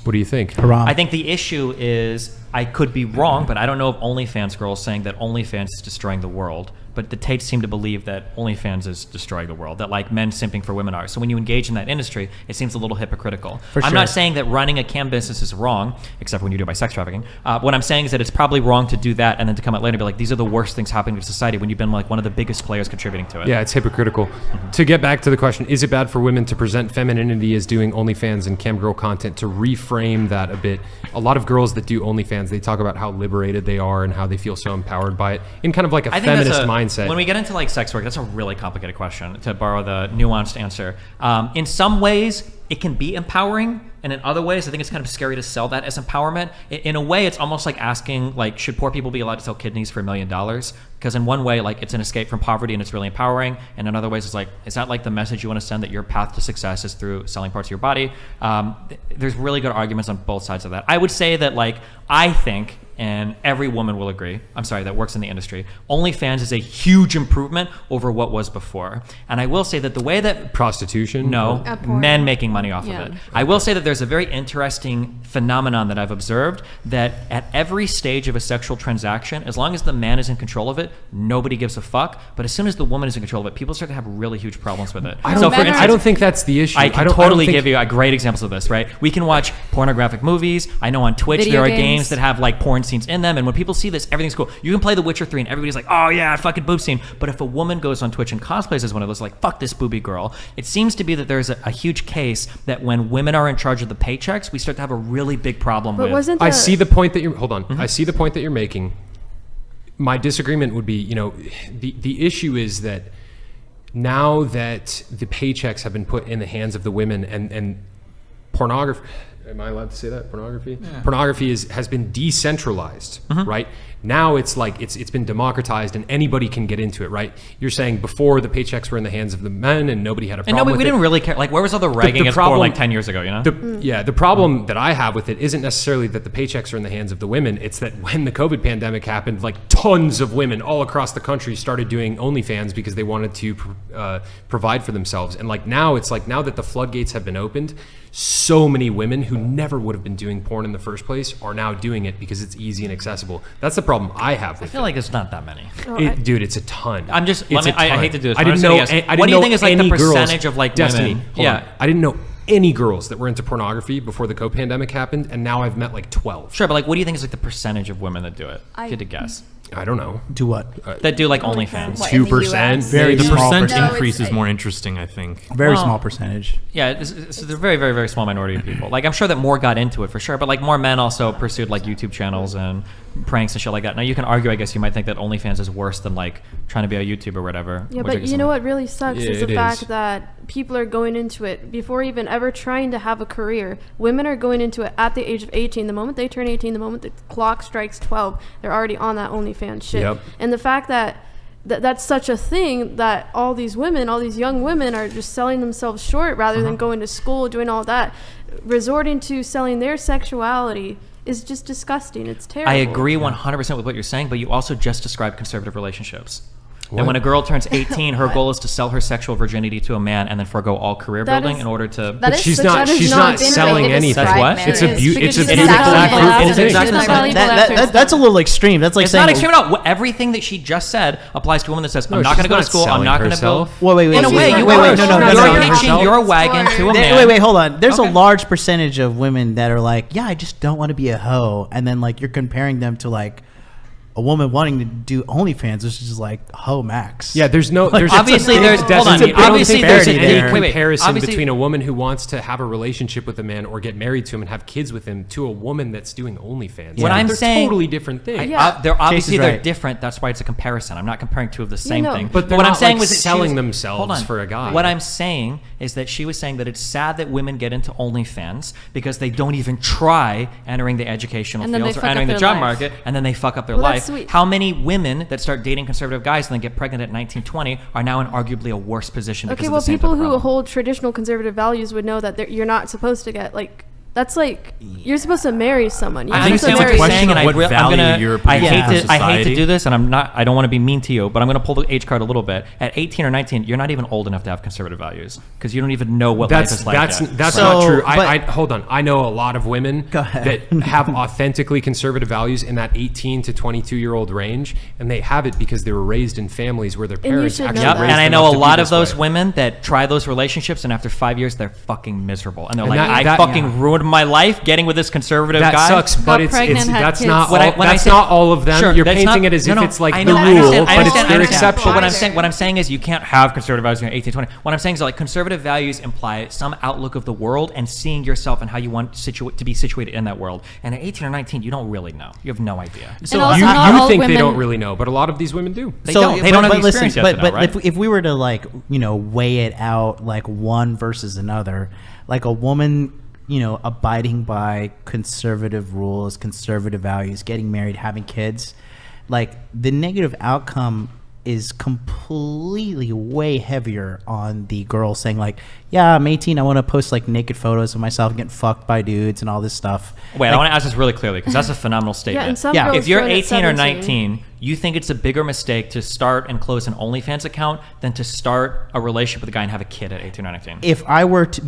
What do you think? Haram. I think the issue is, I could be wrong, but I don't know of OnlyFans girls saying that OnlyFans is destroying the world. But the Tates seem to believe that OnlyFans is destroying the world, that like men simping for women are. So when you engage in that industry, it seems a little hypocritical. I'm not saying that running a cam business is wrong, except when you do it by sex trafficking. What I'm saying is that it's probably wrong to do that and then to come out later and be like, these are the worst things happening to society when you've been like one of the biggest players contributing to it. Yeah, it's hypocritical. To get back to the question, is it bad for women to present femininity as doing OnlyFans and cam girl content? To reframe that a bit, a lot of girls that do OnlyFans, they talk about how liberated they are and how they feel so empowered by it in kind of like a feminist mindset. When we get into like sex work, that's a really complicated question, to borrow the nuanced answer. In some ways, it can be empowering, and in other ways, I think it's kind of scary to sell that as empowerment. In a way, it's almost like asking, like, should poor people be allowed to sell kidneys for $1 million? Because in one way, like, it's an escape from poverty and it's really empowering, and in other ways, it's like, is that like the message you want to send, that your path to success is through selling parts of your body? There's really good arguments on both sides of that. I would say that, like, I think, and every woman will agree, that works in the industry, OnlyFans is a huge improvement over what was before. And I will say that the way that... Prostitution? No, men making money off of it. I will say that there's a very interesting phenomenon that I've observed, that at every stage of a sexual transaction, as long as the man is in control of it, nobody gives a fuck. But as soon as the woman is in control of it, people start to have really huge problems with it. I don't think that's the issue. I can totally give you a great example of this, right? We can watch pornographic movies. I know on Twitch there are games that have like porn scenes in them, and when people see this, everything's cool. You can play The Witcher 3 and everybody's like, oh yeah, fucking boob scene. But if a woman goes on Twitch and cosplays as one of those, like, fuck this booby girl, it seems to be that there's a huge case that when women are in charge of the paychecks, we start to have a really big problem with. I see the point that you're... Hold on. I see the point that you're making. My disagreement would be, you know, the issue is that now that the paychecks have been put in the hands of the women, and pornography... Am I allowed to say that? Pornography? Yeah. Pornography has been decentralized, right? Now it's like it's been democratized and anybody can get into it, right? You're saying before the paychecks were in the hands of the men and nobody had a problem with it. We didn't really care. Like, where was all the ragging at porn like 10 years ago, you know? The problem that I have with it isn't necessarily that the paychecks are in the hands of the women. It's that when the COVID pandemic happened, like tons of women all across the country started doing OnlyFans because they wanted to provide for themselves. And like now, it's like now that the floodgates have been opened, so many women who never would have been doing porn in the first place are now doing it because it's easy and accessible. That's the problem I have with it. I feel like there's not that many. Dude, it's a ton. I'm just, I hate to do this. I didn't know. What do you think is like the percentage of like Destiny, women? Yeah. I didn't know any girls that were into pornography before the COVID pandemic happened, and now I've met like 12. Sure, but like, what do you think is like the percentage of women that do it? If you had to guess. I don't know. Do what? That do like OnlyFans. 2%. Very The small percent percentage. increase is more interesting, I think. Very small percentage. Yeah, it's a very, very, very small minority of people. Like, I'm sure that more got into it for sure, but like more men also pursued like YouTube channels and pranks and shit like that. Now you can argue, I guess you might think that OnlyFans is worse than like trying to be a YouTuber or whatever. Yeah, but you know what really sucks is the fact that people are going into it before even ever trying to have a career. Women are going into it at the age of 18. The moment they turn 18, the moment the clock strikes 12, they're already on that OnlyFans shit. Yep. And the fact that that's such a thing, that all these women, all these young women are just selling themselves short rather than going to school, doing all that, resorting to selling their sexuality is just disgusting. It's terrible. I agree 100% with what you're saying, but you also just described conservative relationships. And when a girl turns 18, her goal is to sell her sexual virginity to a man and then forego all career building in order to... But she's not selling anything. That's what? It's a beautiful That's a little extreme. That's like it's saying... It's not extreme at all. Everything that she just said applies to a woman that says, I'm not going to go to school, I'm not going to go... Wait, in a way, you're hitching your wagon to a man. Wait, hold on. There's a large percentage of women that are like, yeah, I just don't want to be a hoe. And then like you're comparing them to like a woman wanting to do OnlyFans, which is like hoe max. Yeah, there's no. There's obviously there's a comparison between a woman who wants to have a relationship with a man or get married to him and have kids with him to a woman that's doing OnlyFans. What I'm saying, totally different things. They're different. That's why it's a comparison. I'm not comparing two of the same thing. But what I'm saying was selling themselves for a guy. What I'm saying is that she was saying that it's sad that women get into OnlyFans because they don't even try entering the educational fields or entering the job market, and then they fuck up their life. Sweet. How many women that start dating conservative guys and then get pregnant at 19, 20 are now in arguably a worse position because of the same people type of who problem. hold traditional conservative values would know that you're not supposed to get like That's like you're supposed to marry someone. I understand what you're saying, and I'm gonna. you're I putting hate in to. I hate to society. do this, and I'm not. I don't want to be mean to you, but I'm gonna pull the age card a little bit. At 18 or 19, you're not even old enough to have conservative values because you don't even know what life is like yet. That's So, not true. but- I hold on. I know a lot of women Go ahead. that have authentically conservative values in that 18 to 22-year-old range, and they have it because they were raised in families where their you parents should know actually Yep, that. raised and I them know up a to be lot of this those way. women that try those relationships, and after 5 years, they're fucking miserable, and they're like, that- "I that- fucking yeah. ruined my life getting with this conservative That guy." sucks, but Got it's pregnant, had that's kids. not When I- all, when I that's say- not all of them. Sure, You're that's painting not- it as no, if no, it's like I the know, I rule, understand, I but it's understand, their I understand. exception. But what I'm saying is you can't have conservative values when you're 18, 20. What I'm saying is like conservative values imply some outlook of the world and seeing yourself and how you want to be situated in that world. And at 18 or 19, you don't really know. You have no idea. And also You not all think they women- don't really know, but a lot of these women do. They don't have the experience yet to know, but right? if we were to like weigh it out like one versus another, like a woman abiding by conservative rules, conservative values, getting married, having kids, like the negative outcome is completely way heavier on the girl saying like, yeah, I'm 18, I want to post like naked photos of myself getting fucked by dudes and all this stuff. Wait, I Like, want to ask this really clearly because that's a phenomenal statement. Yeah, and some Yeah. girls If you're join at 18 or 17. 19, you think it's a bigger mistake to start and close an OnlyFans account than to start a relationship with a guy and have a kid at 18 or 19? if I were to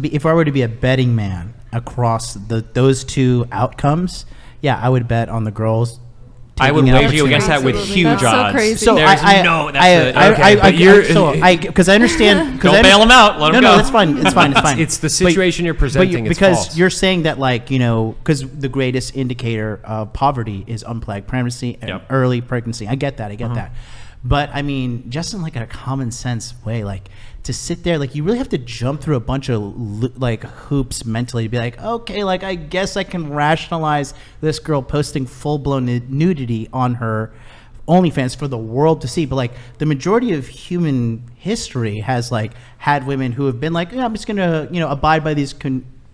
be a betting man across those two outcomes, yeah, I would bet on the girls. I would taking it wager you opportunity. against that with Absolutely. huge That's so odds. crazy. So There's I no. That's because I understand. Don't bail him out. Let him No, go. that's fine. It's fine. It's fine. It's the situation you're presenting. It's because false. you're saying that like because the greatest indicator of poverty is unplanned pregnancy and Yep. early pregnancy. I get that. But I mean, just in like a common sense way, like to sit there, like you really have to jump through a bunch of like hoops mentally to be like, okay, like I guess I can rationalize this girl posting full blown nudity on her OnlyFans for the world to see. But like the majority of human history has like had women who have been like, yeah, I'm just gonna abide by these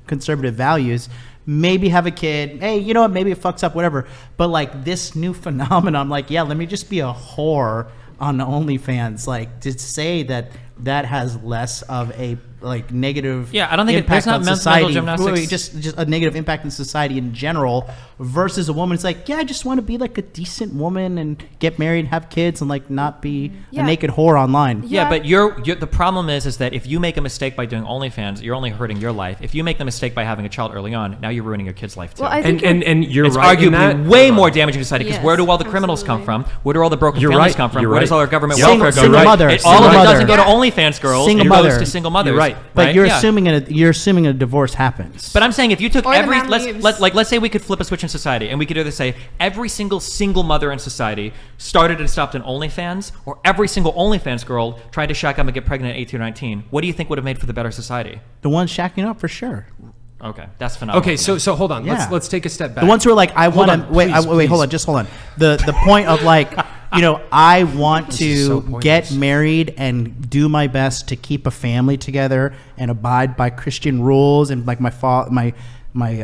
conservative values. Maybe have a kid. Hey, you know what? Maybe it fucks up, whatever. But like this new phenomenon, like, yeah, let me just be a whore on OnlyFans. Like to say that has less of a like negative Yeah, I don't think impact there's not on mental society. gymnastics. Wait, just a negative impact in society in general versus a woman who's like, yeah, I just want to be like a decent woman and get married and have kids and like not be Yeah. a naked whore online. Yeah, Yeah. but you're the problem is that if you make a mistake by doing OnlyFans, you're only hurting your life. If you make the mistake by having a child early on, now you're ruining your kid's life too. Well, I think and you're it's right in arguably that. way more damaging to society because Yes, where do all the criminals come absolutely. from? Where do all the broken You're families right, come from? you're Where does right. all our government Single- welfare go? single Right. mother, All single of it mother. doesn't go to OnlyFans girls. Single it mother. goes to single mothers. You're right. But right? you're Yeah. assuming a divorce happens. But I'm saying if you took Or the every man leaves. let's say we could flip a switch in society and we could either say every single mother in society started and stopped an OnlyFans, or every single OnlyFans girl tried to shack up and get pregnant at 18 or 19. What do you think would have made for the better society? the ones shacking up for sure. Okay, that's phenomenal. Okay, so hold on. Yeah. Let's take a step back. The ones who are like, I Hold want on, to wait, please, wait, hold please. on, just hold on. The point of like, I want This is so to pointless. get married and do my best to keep a family together and abide by Christian rules, and like my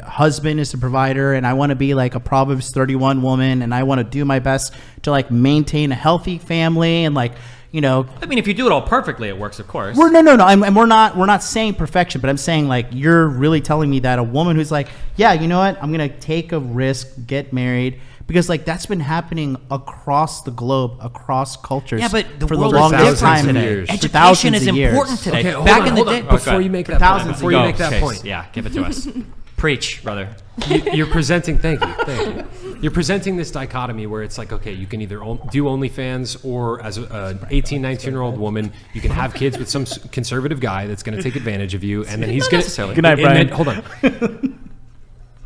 husband is the provider, and I want to be like a Proverbs 31 woman, and I want to do my best to like maintain a healthy family, and like I mean, if you do it all perfectly, it works, of course. no. And we're not saying perfection, but I'm saying like you're really telling me that a woman who's like, yeah, you know what, I'm gonna take a risk, get married, because like that's been happening across the globe, across cultures. Yeah, but the for world the is longest different time. today. For Education thousands is of years. important today. Okay, hold Back on, in the hold day, on. Before you make that thousands point, of before you Go, make that Chase. point, Yeah, give it to us. Preach, brother. you're presenting. Thank you. You're presenting this dichotomy where it's like, okay, you can either do OnlyFans, or as an 18, 19-year-old woman, you can have kids with some conservative guy that's going to take advantage of you, and then he's going to. necessarily. Good night, Brian. Hold on.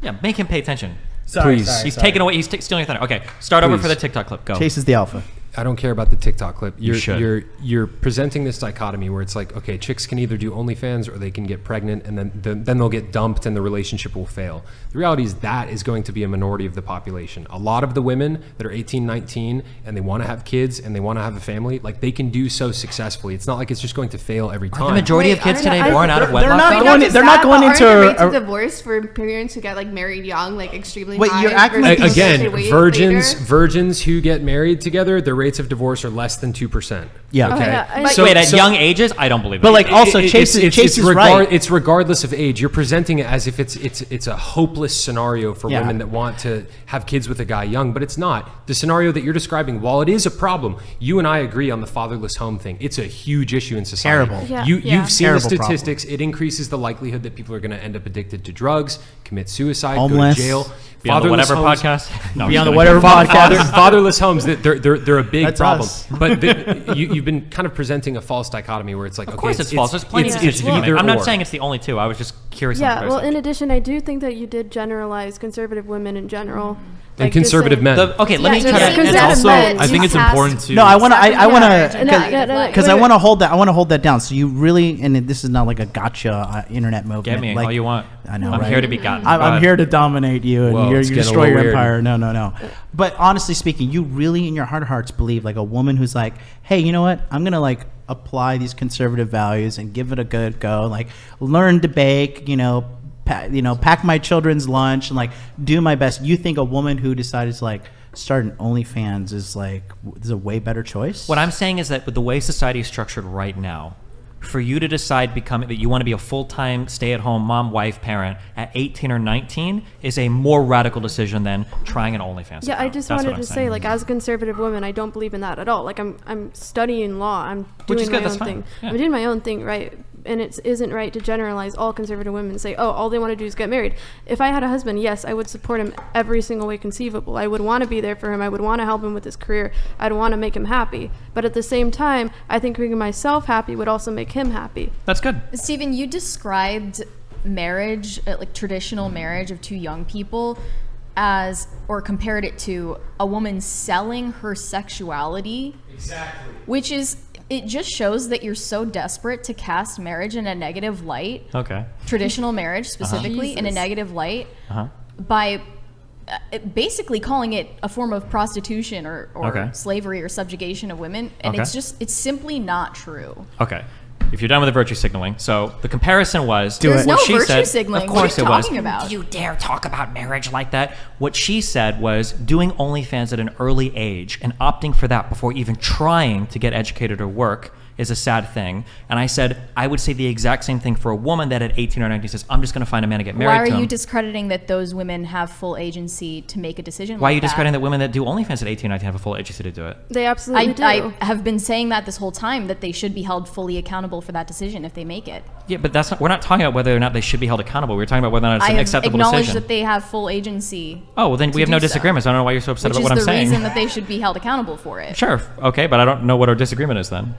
Yeah, make him pay attention. Please. He's taking away. He's stealing your thunder. Okay, start over Please. for the TikTok clip. Go. Chase is the alpha. I don't care about the TikTok clip. You should. You're presenting this dichotomy where it's like, okay, chicks can either do OnlyFans or they can get pregnant, and then they'll get dumped and the relationship will fail. The reality is that is going to be a minority of the population. A lot of the women that are 18, 19, and they want to have kids and they want to have a family, like they can do so successfully. It's not like it's just going to fail every The time. majority of Wait, kids aren't today I- born out of they're wedlock. not Wait, going- just they're not that, going but into aren't the a- rates of divorce for parents who get like married young, like extremely Wait, high. you're acting versus like those these- that Again, wait virgins later? who get married together, their rates of divorce are less than 2%. Yeah. Okay. Yeah, I- But So- wait, at so- young ages, I don't believe But that. like also Chase is right. It's regardless of age. You're presenting it as if it's a hopeless scenario for Yeah. women that want to have kids with a guy young, but it's not. The scenario that you're describing, while it is a problem, you and I agree on the fatherless home thing. It's a huge issue in society. Terrible. Yeah. You've seen Terrible the statistics. It increases the likelihood that people are going to end up addicted to drugs, commit suicide, Homeless. go to jail. Be on the Fatherless whatever homes- podcast. No, I'm Be just on the kidding. whatever podcast. Fatherless homes, they're a big That's problem. us. But you've been kind of presenting a false dichotomy where it's like, Of okay, course it's false. There's plenty of it's decisions you can make. either I'm not or. saying it's the only two. I was just curious. on Yeah, the well, person. in addition, I do think that you did generalize conservative women in general. And Like, just conservative saying- men. Okay, let me Yeah, try yeah, to. conservative And also, men I think do it's cast- important to. No, I want to No, because I want to hold that. I want to hold that down. So you really, and this is not like a gotcha internet movement. Get me like, all you want. I know, I'm right? here to be gotten. I'm here to dominate you, and Whoa, you it's getting a destroy little your weird. empire. No. But honestly speaking, you really, in your heart of hearts, believe like a woman who's like, hey, you know what? I'm gonna like apply these conservative values and give it a good go. Like learn to bake. Pack my children's lunch and like do my best. You think a woman who decided to like start an OnlyFans is a way better choice? What I'm saying is that with the way society is structured right now, for you to decide that you want to be a full-time stay-at-home mom, wife, parent at 18 or 19 is a more radical decision than trying an OnlyFans. Yeah, I account. just That's wanted what I'm to saying. say, like, as a conservative woman, I don't believe in that at all. Like, I'm studying law. I'm Which doing is good, my that's own fine. thing. Yeah. I'm doing my own thing, right? And it isn't right to generalize all conservative women and say, oh, all they want to do is get married. If I had a husband, yes, I would support him every single way conceivable. I would want to be there for him. I would want to help him with his career. I'd want to make him happy. But at the same time, I think making myself happy would also make him happy. That's good. Stephen, you described marriage, like traditional marriage of two young people, or compared it to a woman selling her sexuality. Exactly. Which is, it just shows that you're so desperate to cast marriage in a negative light, Okay. traditional marriage specifically, in a Jesus. negative light, Uh-huh. by basically calling it a form of prostitution or Okay. slavery or subjugation of women. And Okay. it's simply not true. Okay. If you're done with the virtue signaling, so the comparison was There's what no she virtue said, signaling. Of What are course you it was. talking about? You dare talk about marriage like that? What she said was doing OnlyFans at an early age and opting for that before even trying to get educated or work is a sad thing. And I said I would say the exact same thing for a woman that at 18 or 19 says, I'm just going to find a man to get married Why are to. you him. discrediting that those women have full agency to make a decision Why are like you that? discrediting that women that do OnlyFans at 18 or 19 have a full agency to do it? They absolutely do. I have been saying that this whole time, that they should be held fully accountable for that decision if they make it. Yeah, but that's not. We're not talking about whether or not they should be held accountable. We're talking about whether or not it's I an have acceptable acknowledged decision. that they have full agency. Oh, well, then we to have no do so. disagreements. I don't know why you're so upset Which about is what I'm the saying. reason that they should be held accountable for it. Sure. Okay, but I don't know what our disagreement is then.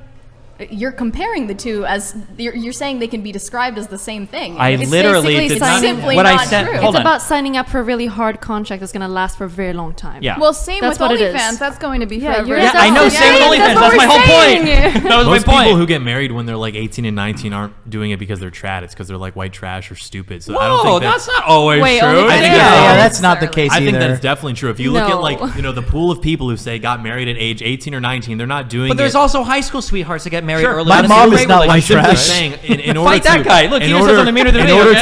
You're comparing the two as you're saying they can be described as the same thing. I It's literally basically did not. simply What I not said. true. Hold It's on. about signing up for a really hard contract that's going to last for a very long time. Yeah. Well, same That's with what it is. OnlyFans. That's going to be Yeah, forever. you're- yeah, I that's know. the Same with thing. OnlyFans. That's That's what my we're whole point. saying. That was Most my point. people who get married when they're like 18 and 19 aren't doing it because they're trad. It's because they're like white trash or stupid. So I don't Whoa, think that's not always Wait, true. OnlyFans I think is that's- Yeah, not that's not the necessarily. case I think either. that's definitely true. If you look No. at like, the pool of people who say got married at age 18 or 19, they're not doing But there's it. also high school sweethearts that get married Sure. early. My on and mom do is great not with it. white I'm simply trash. saying in order Fight that to guy. Look, he in just order- says something meaner than in me, order okay?